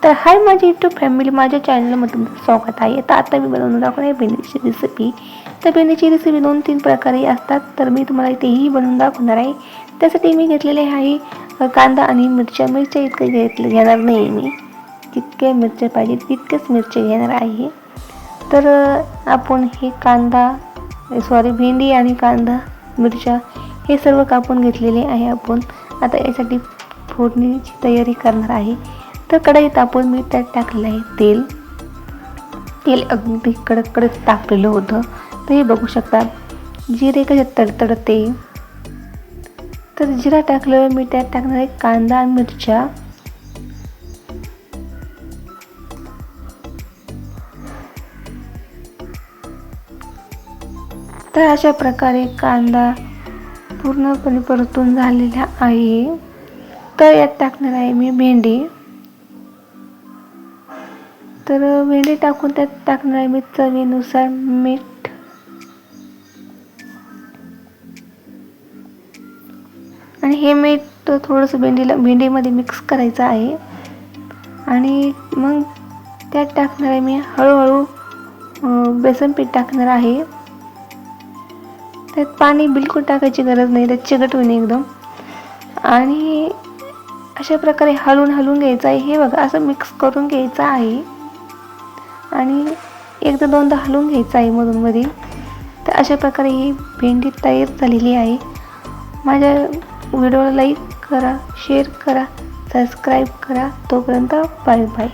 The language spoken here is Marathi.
तर हाय माझी यूट्यूब फॅमिली, माझ्या चॅनलमध्ये तुमचं स्वागत आहे. तर आता मी बनवून दाखवणार आहे भेंडीची रेसिपी. तर भेंडीची रेसिपी 2-3 प्रकारे असतात, तर मी तुम्हाला तेही बनवून दाखवणार आहे. त्यासाठी मी घेतलेले आहे कांदा आणि मिरच्या इतके घेणार नाही मी, जितके मिरच्या पाहिजे तितकेच मिरच्या घेणार आहे. तर आपण हे भेंडी आणि कांदा मिरच्या हे सर्व कापून घेतलेले आहे. आपण आता यासाठी फोडणीची तयारी करणार आहे. तर कढईत आपण मी त्यात टाकलेलं आहे तेल अगदी कडक तापलेलं होतं. तर हे बघू शकता जिरे कसे तडतडते. तर जिरा टाकल्यावर मी त्यात टाकणार आहे कांदा आणि मिरच्या. तर अशा प्रकारे कांदा पूर्णपणे परतून झालेला आहे. तर यात टाकणार आहे मी भेंडी. तर भेंडी टाकून त्यात टाकणार आहे मी चवीनुसार मीठ. आणि हे मीठ थोडंसं भेंडीमध्ये मिक्स करायचं आहे. आणि मग त्यात टाकणार आहे मी हळूहळू बेसन पीठ टाकणार आहे. त्यात पाणी बिलकुल टाकायची गरज नाही, त्यात चिकट होईल एकदम. आणि अशा प्रकारे हलवून घ्यायचं आहे. हे बघा असं मिक्स करून घ्यायचं आहे आणि एकदा दोनदा हलवून घ्यायचं आहे मधून. तर अशा प्रकारे ही भेंडी तयार झालेली आहे. माझ्या व्हिडिओला लाईक करा, शेअर करा, सबस्क्राईब करा. तोपर्यंत बाय बाय.